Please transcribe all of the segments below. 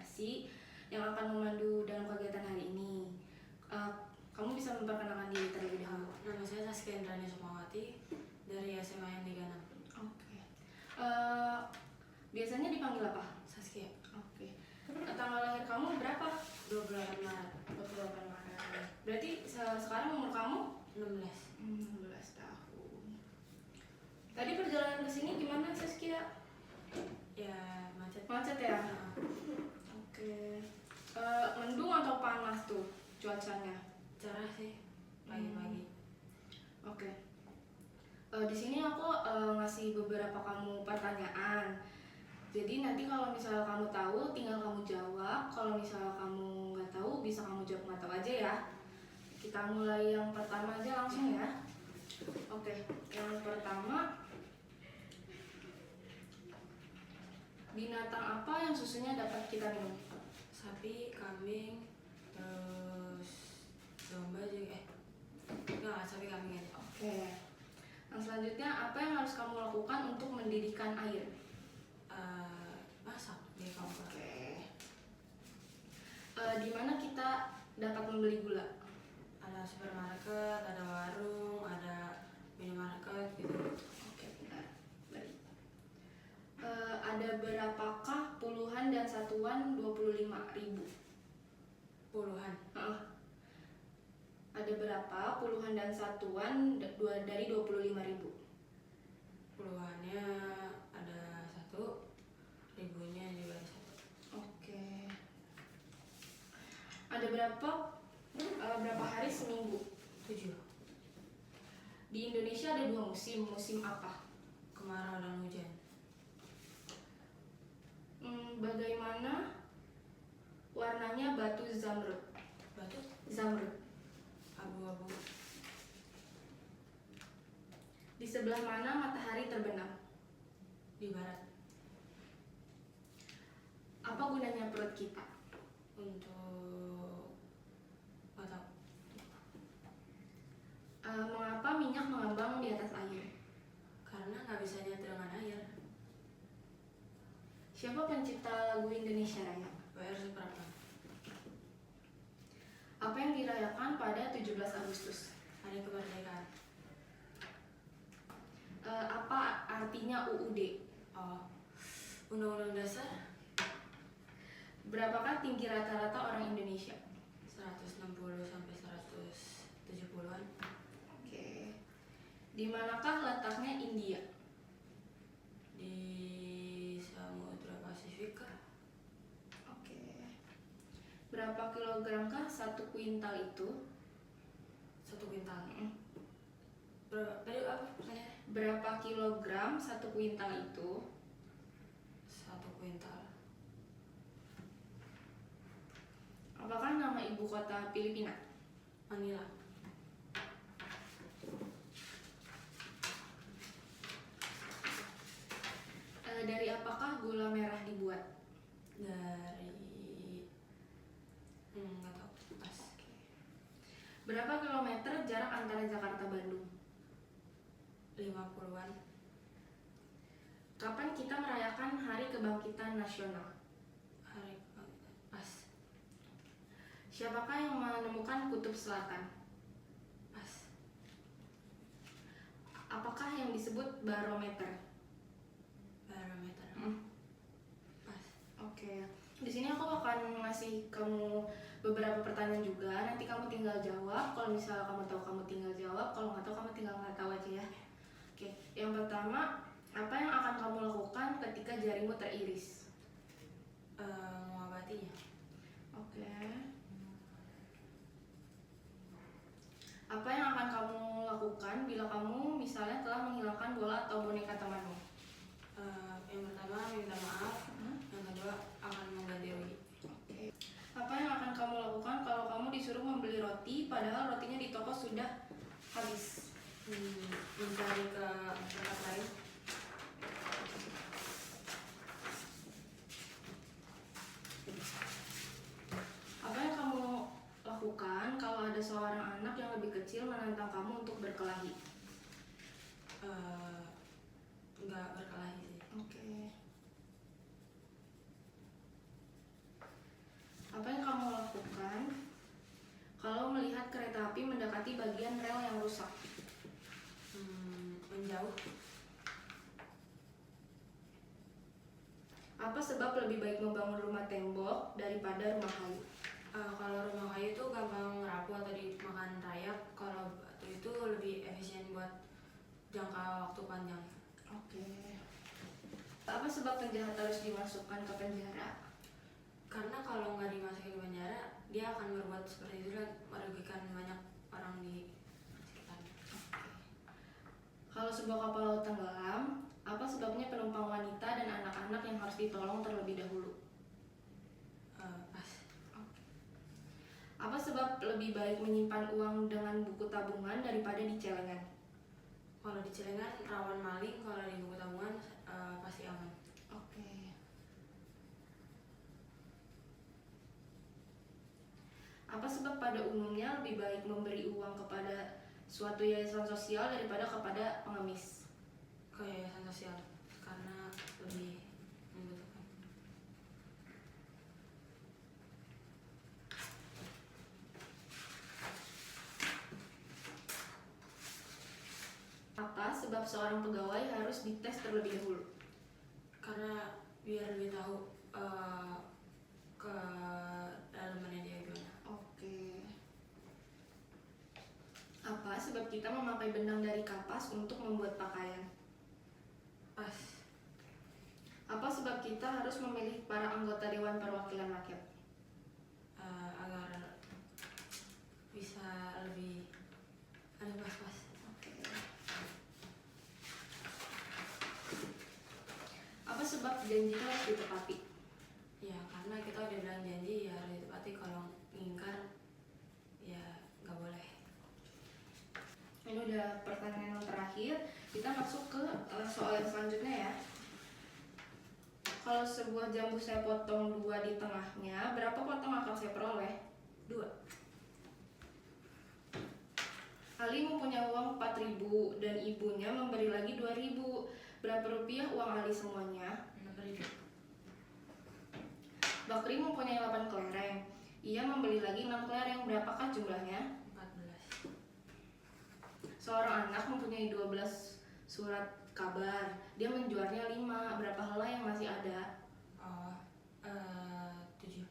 organisasi yang akan memandu dalam kegiatan hari ini. Kamu bisa memperkenalkan diri terlebih dahulu. Nama saya Saskia Indrani Sukmawati dari SMA yang 36. Oke. Biasanya dipanggil apa? Saskia. Oke. Tanggal lahir kamu berapa? 28 Maret. 28 Maret. Berarti sekarang umur kamu? 16. 16 tahun. Tadi perjalanan ke sini gimana, Saskia? Ya macet. Macet ya? Nah, Oke. Mendung atau panas tuh cuacanya? cerah sih pagi-pagi. Oke. Di sini aku ngasih beberapa kamu pertanyaan. Jadi nanti kalau misalnya kamu tahu, tinggal kamu jawab. Kalau misalnya kamu nggak tahu, bisa kamu jawab nggak tahu aja ya. Kita mulai yang pertama aja langsung ya. Oke. Yang pertama, binatang apa yang susunya dapat kita minum? Sapi, kambing, terus domba juga. Enggak, sapi kambing aja. Oke. Yang selanjutnya, apa yang harus kamu lakukan untuk mendidihkan air? Masak di kompor. Oke. Di mana kita dapat membeli gula? Ada supermarket, ada warung, ada minimarket gitu. Oke, benar. Baik. Ada berapakah puluhan dan satuan 25.000? Puluhan. Ada berapa puluhan dan satuan dari 25.000? Puluhannya ada 1, ribunya juga ada 1. Oke. Ada berapa hari seminggu? 7. Di Indonesia ada 2 musim. Musim apa? Kemarau dan hujan. Bagaimana warnanya batu zamrud? Batu Zamrud. abu-abu. Di sebelah mana matahari terbenam? Di barat. Apa gunanya perut kita? Untuk otak. Mengapa minyak mengambang di atas air? Karena nggak bisa nyatu dengan air. Siapa pencipta lagu Indonesia Raya? WR Supratman. Apa yang dirayakan pada 17 Agustus? Hari kemerdekaan. Apa artinya UUD? Oh, Undang-Undang Dasar. Berapakah tinggi rata-rata orang Indonesia? 160 sampai 170-an. Oke. Di manakah letaknya India? Di Samudra Pasifik kah? Oke. Berapa kilogramkah 1 kuintal itu? 1 kuintal. Berapa? Tadi apa pertanyaannya? Berapa kilogram 1 kuintal itu? 1 kuintal. Apakah nama ibu kota Filipina? Manila. Dari apakah gula merah dibuat? Dari nggak tahu. Pas. Berapa kilometer jarak antara Jakarta Bandung? 50-an. Kapan kita merayakan Hari Kebangkitan Nasional? Hari pas. Siapakah yang menemukan kutub selatan? Pas. Apakah yang disebut barometer? Barometer. Pas. Oke. Di sini aku akan ngasih kamu beberapa pertanyaan juga. Nanti kamu tinggal jawab. Kalau misalnya kamu tahu, kamu tinggal jawab. Kalau nggak tahu, kamu tinggal nggak tahu aja ya. Oke. Yang pertama, apa yang akan kamu lakukan ketika jarimu teriris? Mengobatinya. Oke. Apa yang akan kamu lakukan bila kamu misalnya telah menghilangkan bola atau boneka temanmu? Yang pertama minta maaf. Yang kedua akan mengganti rugi. Oke. Apa yang akan kamu lakukan kalau kamu disuruh membeli roti padahal rotinya di toko sudah habis? Mencari ke tempat lain. Apa yang kamu lakukan kalau ada seorang anak yang lebih kecil menantang kamu untuk berkelahi? Nggak berkelahi sih. Oke. Apa yang kamu lakukan kalau melihat kereta api mendekati bagian rel yang rusak? Menjauh. Apa sebab lebih baik membangun rumah tembok daripada rumah kayu? Kalau rumah kayu itu gampang rapuh atau dimakan rayap. Kalau batu itu lebih efisien buat jangka waktu panjang. Oke. Apa sebab penjahat harus dimasukkan ke penjara? Karena kalau nggak dimasukin ke penjara, dia akan berbuat seperti itu dan merugikan banyak orang di sekitarnya. Kalau sebuah kapal laut tenggelam, apa sebabnya penumpang wanita dan anak-anak yang harus ditolong terlebih dahulu? Pas. Apa sebab lebih baik menyimpan uang dengan buku tabungan daripada di celengan? Kalau di celengan rawan maling, kalau di buku tabungan pasti aman. Oke. Apa sebab pada umumnya lebih baik memberi uang kepada suatu yayasan sosial daripada kepada pengemis? Ke yayasan sosial karena lebih membutuhkan. Apa sebab seorang pegawai harus dites terlebih dahulu? Karena biar lebih tahu ke dalamannya dia gimana. Oke. Apa sebab kita memakai benang dari kapas untuk membuat pakaian? Pas. Apa sebab kita harus memilih para anggota Dewan Perwakilan Rakyat? Agar bisa lebih ada pas-pas. Oke. Apa sebab janji itu harus ditepati? Ya karena kita udah bilang janji ya harus ditepati. Kalau ngingkar ya nggak boleh. Ini udah pertanyaan yang terakhir. Kita masuk ke soal yang selanjutnya ya. Kalau sebuah jambu saya potong 2 di tengahnya, berapa potong akan saya peroleh? 2. Ali mempunyai uang 4.000 dan ibunya memberi lagi 2.000. Berapa rupiah uang Ali semuanya? 6.000. Bakri mempunyai 8 kelereng. Ia membeli lagi 6 kelereng. Berapakah jumlahnya? 14. Seorang anak mempunyai 12 surat kabar. Dia menjualnya 5. Berapa helai yang masih ada? 7.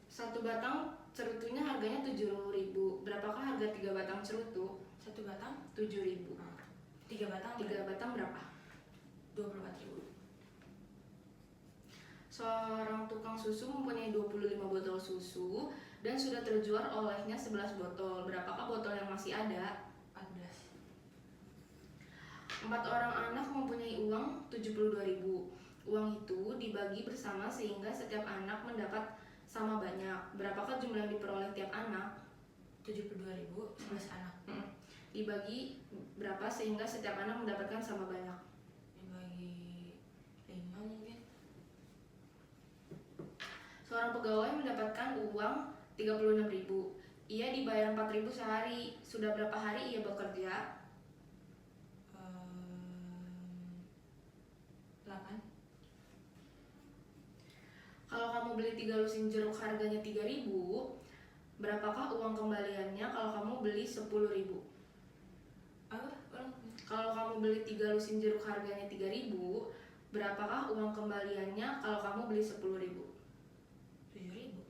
Satu batang cerutunya harganya 70.000. Berapakah harga 3 batang cerutu? 1 batang 7.000. 3 batang 3 batang berapa? 24.000. Seorang tukang susu mempunyai 25 botol susu dan sudah terjual olehnya 11 botol. Berapakah botol yang masih ada? 14. 4 orang anak mempunyai uang 72.000. Uang itu dibagi bersama sehingga setiap anak mendapat sama banyak. Berapakah jumlah yang diperoleh tiap anak? 72.000 11 anak. Dibagi berapa sehingga setiap anak mendapatkan sama banyak? Dibagi 5 mungkin. Seorang pegawai mendapatkan uang 36.000. Ia dibayar 4.000 sehari. Sudah berapa hari ia bekerja? 8. Kalau kamu beli 3 lusin jeruk harganya 3.000, berapakah uang kembaliannya kalau kamu beli 10.000? Apa? Ulang. Kalau kamu beli 3 lusin jeruk harganya 3.000, berapakah uang kembaliannya kalau kamu beli 10.000? 7.000.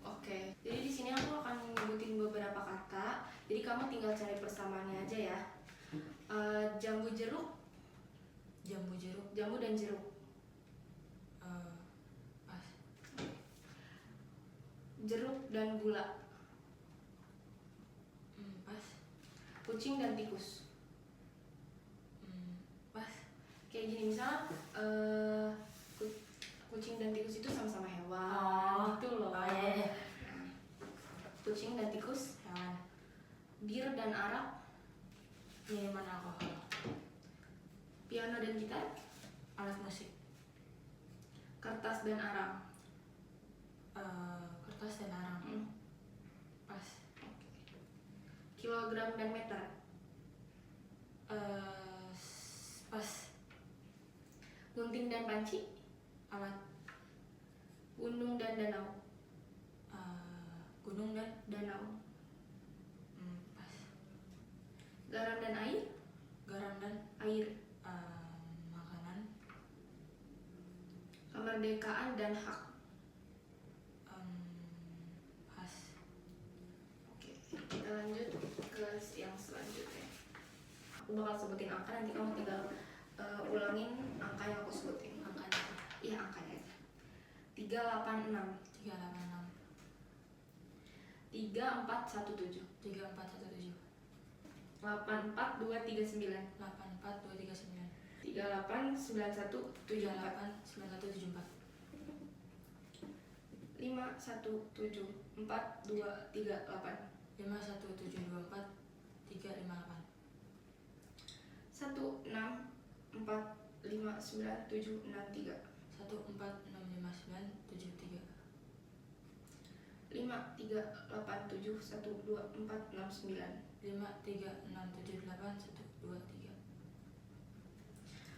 Oke, jadi di sini aku akan nyebutin beberapa kata. Jadi kamu tinggal cari persamaannya aja ya. Jambu jeruk, Jambu jeruk. jambu dan jeruk. Pas. Jeruk dan gula. Pas. Kucing dan tikus. Pas. Kayak gini misalnya kucing dan tikus itu sama-sama hewan. Oh. Gitu loh. Oh, iya. Kucing dan tikus, Hewan. bir dan arak, Minuman alkohol. piano dan gitar, Alat musik. kertas dan arang. Kertas dan arang. Pas. Kilogram dan meter, Pas. gunting dan panci, Alat. Gunung dan danau. Gunung dan Danau. pas. Garam dan air. Garam dan Air. makanan. Kemerdekaan dan hak. Pas. Oke, kita lanjut ke yang selanjutnya. Aku bakal sebutin angka, nanti kamu tinggal ulangin angka yang aku sebutin. Angkanya Iya, angkanya aja. 386. 386. 3417. 3417. 84239. 84239. 389174. 389174. 5174238. 51724 358. 1645973. 1465973. 53871249. 53678123.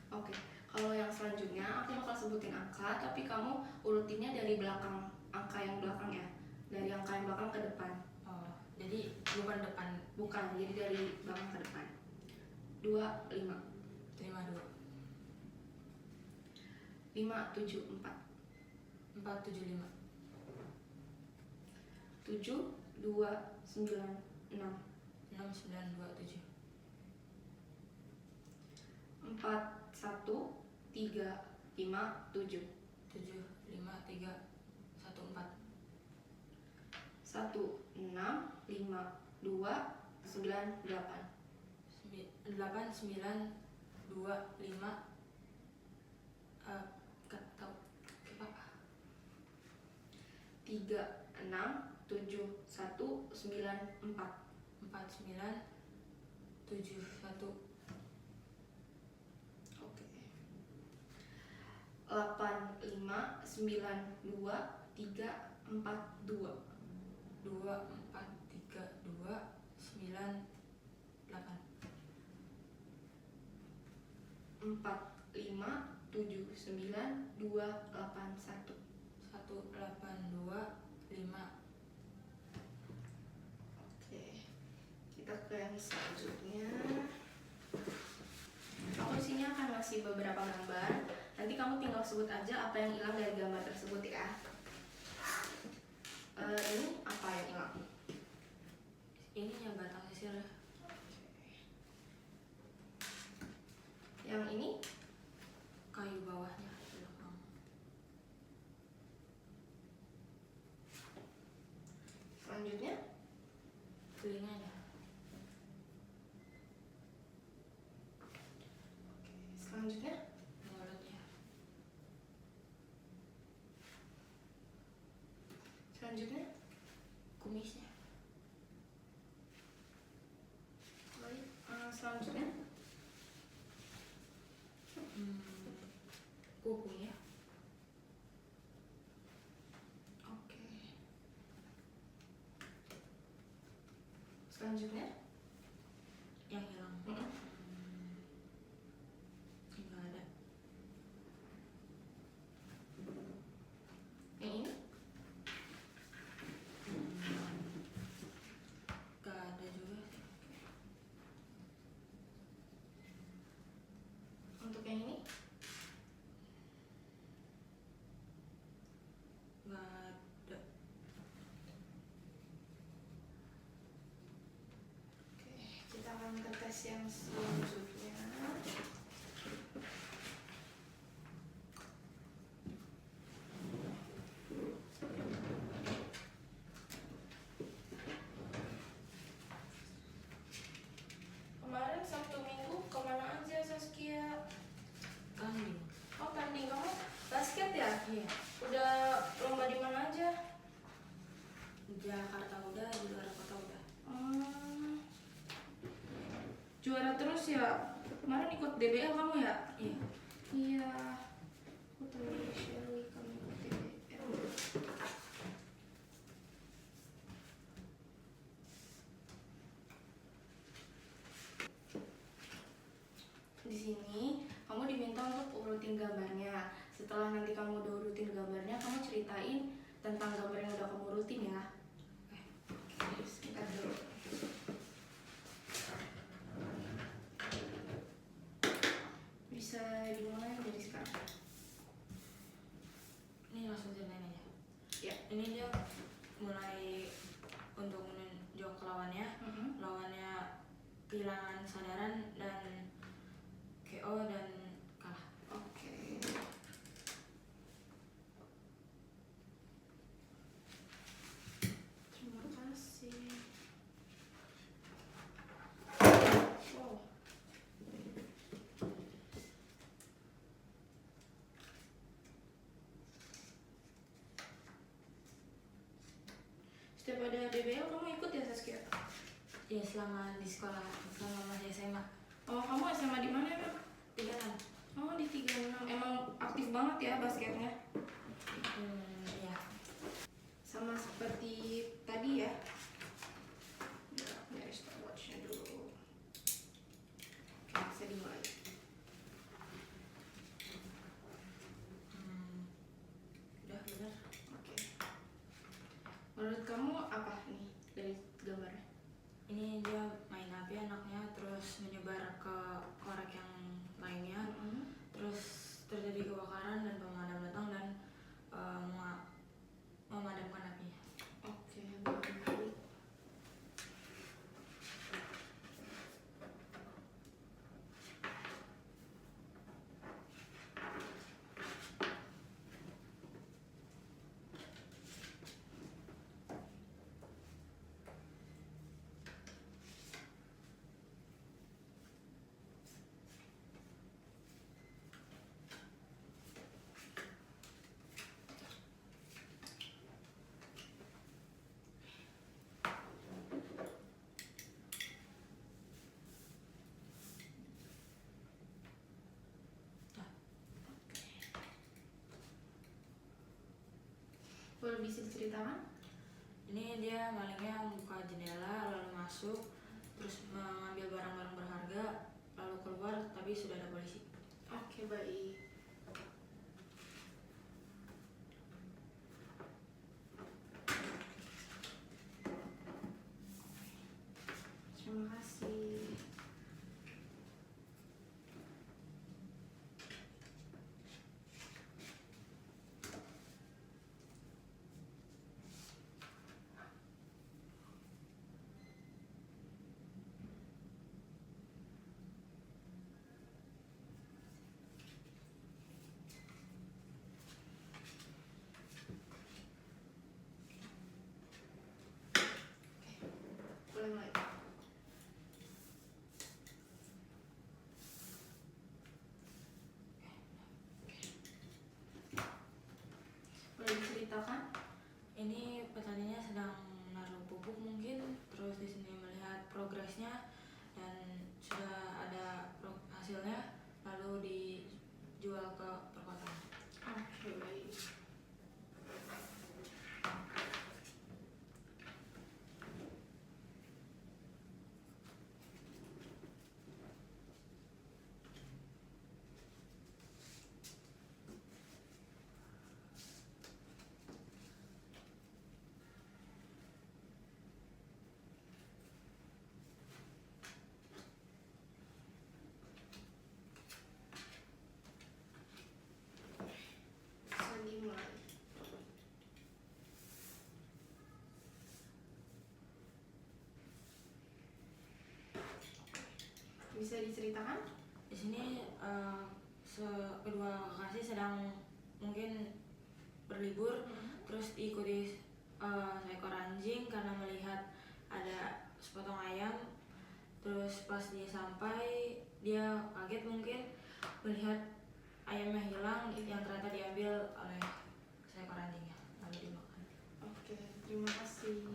Oke, kalau yang selanjutnya aku bakal sebutin angka, tapi kamu urutinnya dari belakang, angka yang belakang ya, dari angka yang belakang ke depan. Oh, jadi bukan depan. Bukan, jadi dari belakang ke depan. 25. 52. 574. 475. 7296. 6927. 41357. 75314. 165298. 8925. Gak tahu apa. 367194. 4971. Oke. 8592342. 24329. 4579281. 18255. Oke, kita ke yang selanjutnya. Aku di sini akan ngasih beberapa gambar. Nanti kamu tinggal sebut aja apa yang hilang dari gambar tersebut ya. Ini apa yang hilang? Ini yang batang sisir. Yang ini Kayu bawahnya belakang. selanjutnya Telinganya. selanjutnya Mulutnya. selanjutnya Kumisnya. baik. Selanjutnya Kukunya. oke. Selanjutnya Yang hilang. Mm-mm. Nggak ada. Yang ini Nggak ada juga sih. untuk yang ini Nggak ada. oke. Kita akan ke tes yang selanjutnya. Kemarin Sabtu Minggu kemana aja Saskia? Kambing. Oh, tanding kamu basket ya? Iya. Udah lomba di mana aja? Jakarta udah, di luar kota udah. Juara terus ya? Kemarin ikut DBL kamu ya? Iya. Iya. Aku temen Shelly kamu ikut DBL. Di sini kamu diminta untuk urutin gambarnya. Setelah nanti kamu udah urutin gambarnya, kamu ceritain tentang gambar yang udah kamu rutin ya. Oke, sebentar dulu. Bisa dimulai dari sekarang. Ini langsung ceritain aja. Ya. Ini dia mulai untuk menunjuk lawannya. Lawannya kehilangan kesadaran dan KO dan kalah. Oke. Terima kasih. Wow. Setiap ada DBL kamu ikut ya Saskia? Ya selama di sekolah, selama masih SMA. Oh, kamu SMA di mana, Beb? 36. Oh, di 36. Emang aktif banget ya basketnya? Ya. Sama seperti tadi ya. Ya, dari stopwatchnya dulu. Oke, bisa dimulai. Udah benar. Oke. Menurut kamu apa nih dari gambarnya? Ini dia main api anaknya, terus menyebar ke korek yang lainnya, terus terjadi kebakaran dan pemadam datang dan memadamkan apinya. Oke, baik. Boleh bisa diceritakan? Ini dia malingnya buka jendela lalu masuk, terus mengambil barang-barang berharga, lalu keluar tapi sudah ada polisi. Oke, baik. Terima kasih. Boleh mulai. Boleh diceritakan? Ini petaninya sedang menaruh pupuk mungkin, terus di sini melihat progresnya dan sudah ada hasilnya, lalu dijual ke perkotaan. Oke, baik. Bisa dimulai. Bisa diceritakan? Di sini kedua kekasih sedang mungkin berlibur, terus diikuti seekor anjing karena melihat ada sepotong ayam. Terus pas dia sampai, dia kaget mungkin melihat ayamnya hilang yang ternyata diambil oleh seekor anjingnya lalu dimakan. Oke, terima kasih.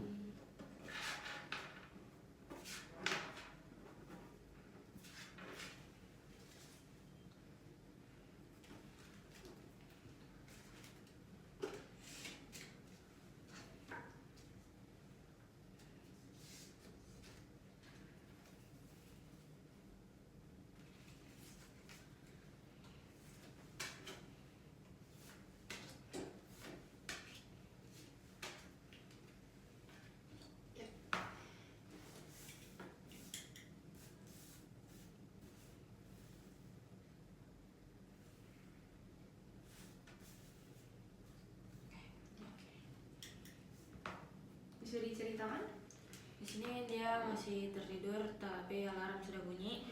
Bisa diceritakan? Di sini dia masih tertidur tapi alarm sudah bunyi.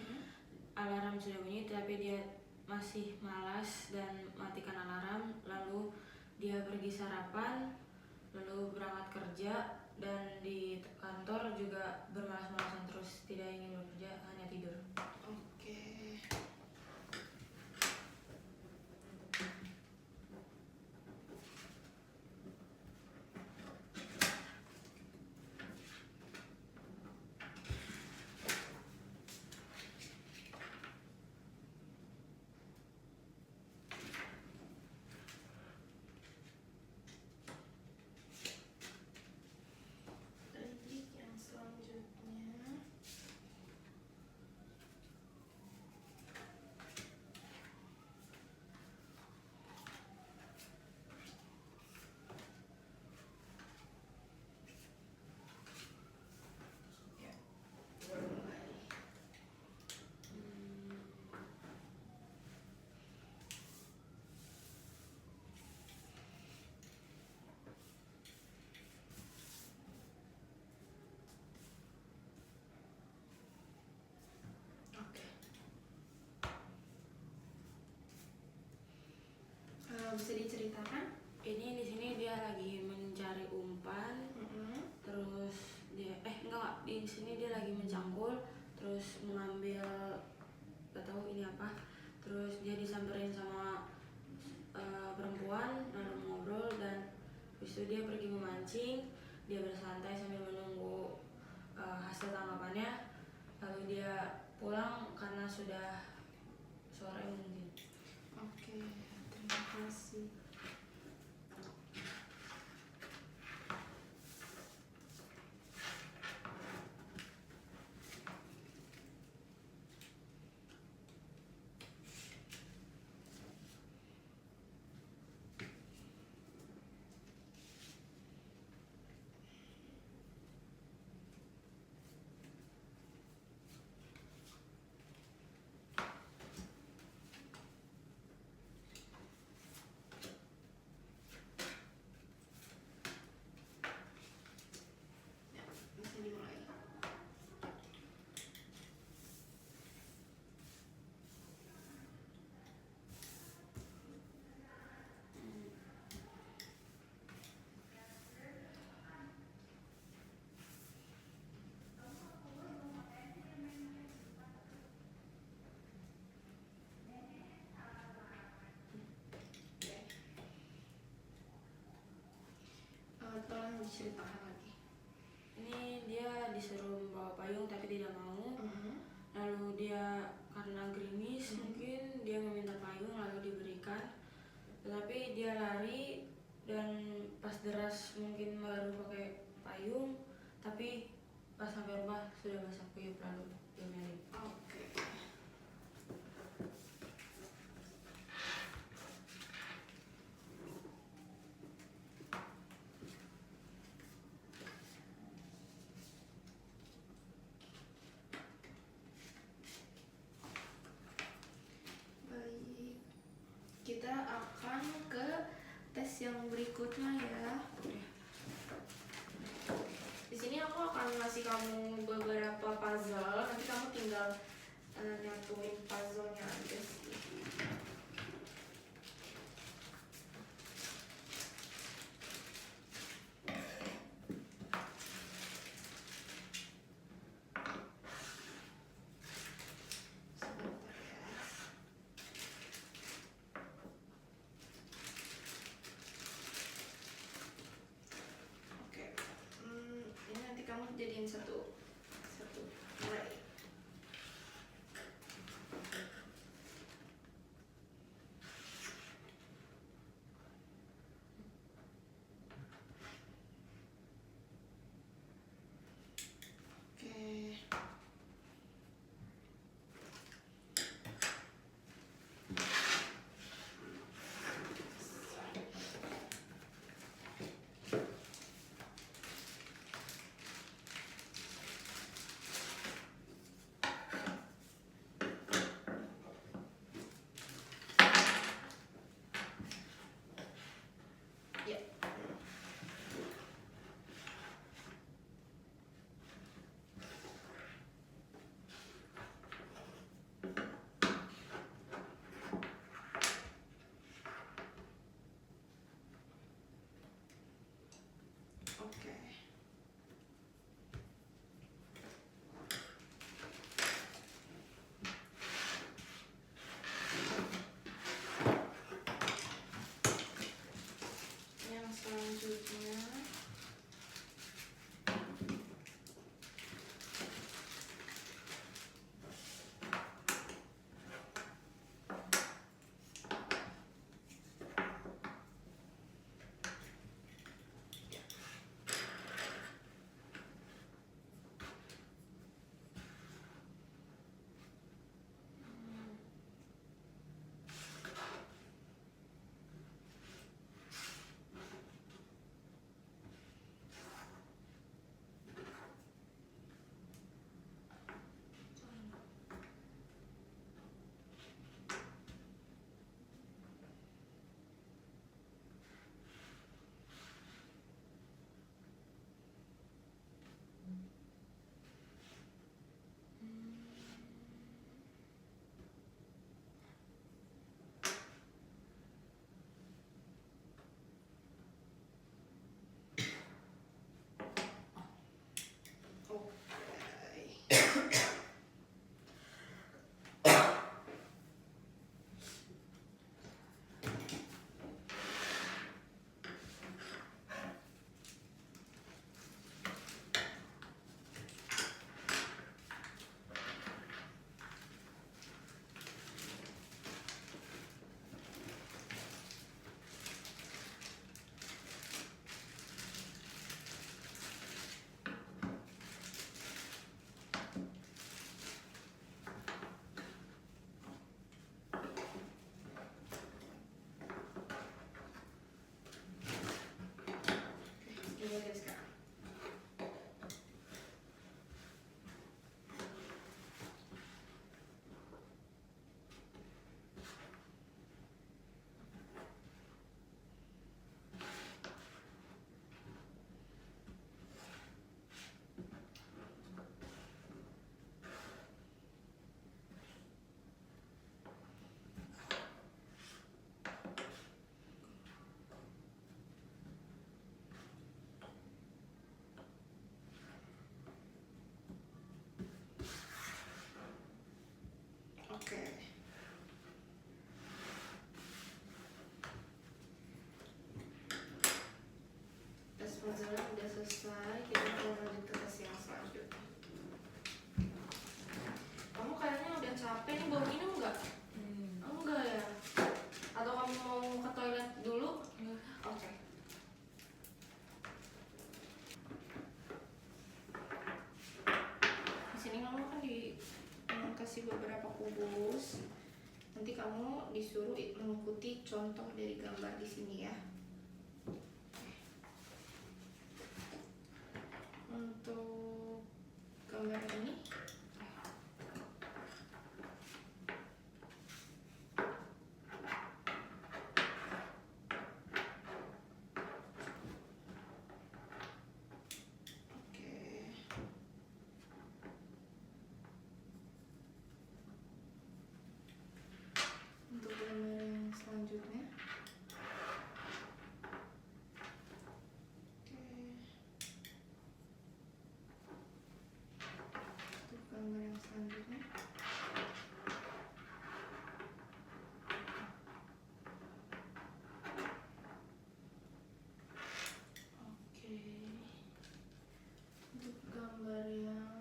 Alarm sudah bunyi tapi dia masih malas dan matikan alarm. Lalu dia pergi sarapan, lalu berangkat kerja, dan di kantor juga bermalas-malasan terus, tidak ingin bekerja, hanya tidur. Oke. Baik, yang selanjutnya. Ya, mulai. Oke. Bisa diceritakan? Ini di sini dia lagi mencari umpan, terus dia enggak, di sini dia lagi mencangkul, terus mengambil, gak tahu ini apa, terus dia disamperin sama perempuan, lalu ngobrol, dan habis itu dia pergi memancing. Dia bersantai sambil menunggu hasil tangkapannya, lalu dia pulang karena sudah sore mungkin. Oke, terima kasih. Ya, bisa dimulai. Tolong diceritakan lagi. Ini dia disuruh membawa payung tapi tidak mau. Lalu dia karena gerimis mungkin dia meminta payung, lalu diberikan. Tetapi dia lari dan pas deras mungkin baru pakai payung, tapi pas sampai rumah sudah basah kuyup, lalu diomelin. Oke. Baik, kita akan ke tes yang berikutnya ya. Di sini aku akan ngasih kamu beberapa puzzle, nanti kamu tinggal nyatuin puzzle-nya aja sih. Sebentar ya. Oke, ini nanti kamu jadiin satu mulai. Oke. selesai, kita akan lanjut ke tes yang selanjutnya. Kamu kayaknya udah capek nih, mau minum nggak? Enggak ya? Atau kamu mau ke toilet dulu? Oke. Di sini kamu kan dikasih beberapa kubus. Nanti kamu disuruh mengikuti contoh dari gambar di sini ya. Untuk gambar ini untuk gambar yang selanjutnya. Untuk gambar yang selanjutnya. Untuk gambar yang selanjutnya.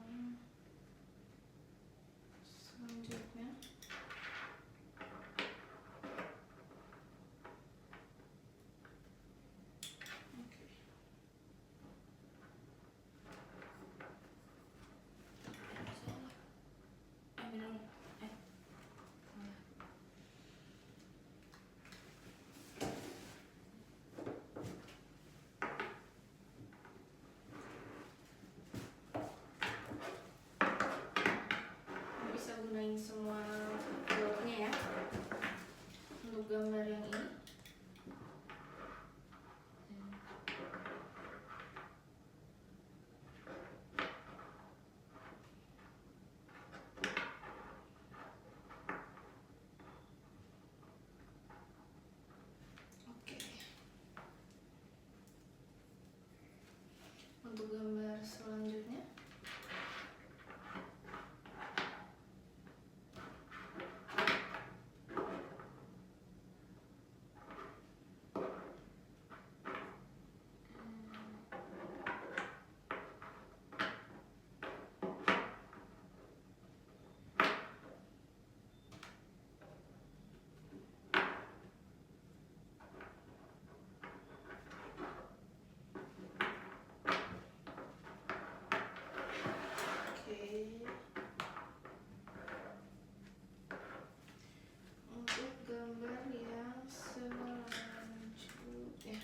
Bisa gunain semua bloknya ya. Untuk gambar yang ini. Oke. Untuk gambar selanjutnya. Untuk gambar yang selanjutnya.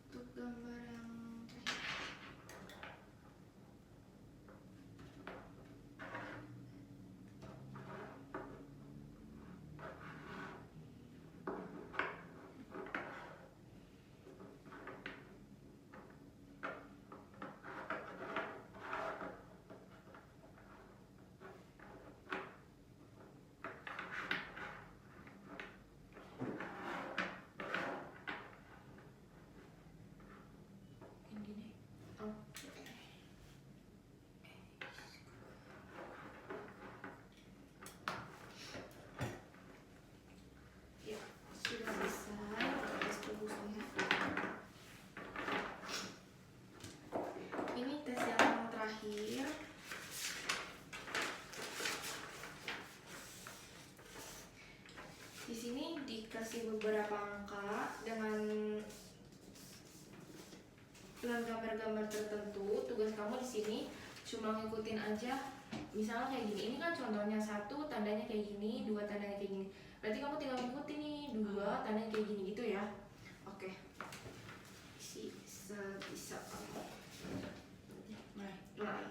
Untuk gambar yang terakhir. Ya, sudah selesai tes kubusnya. Ini tes yang terakhir. Di sini dikasih beberapa angka dengan gambar-gambar tertentu. Tugas kamu di sini cuma ngikutin aja. Misalnya kayak gini, ini kan contohnya 1 tandanya kayak gini, 2 tandanya kayak gini. Berarti kamu tinggal ngikutin nih, 2 tandanya kayak gini gitu ya. Oke. Bisa kamu. Mulai.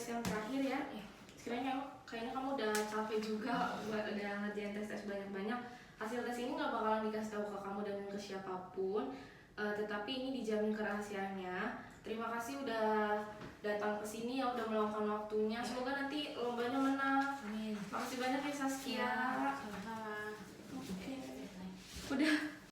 tes yang terakhir ya. Sekiranya kayaknya kamu udah capek juga, udah ngerjain tes banyak-banyak. Hasil tes ini nggak bakalan dikasih tahu ke kamu dan ke siapapun, tetapi ini dijamin kerahasiaannya. Terima kasih udah datang ke sini ya, udah meluangkan waktunya. Semoga nanti lombanya menang. Amin. Makasih banyak ya Saskia. Sama-sama. Oke. Udah.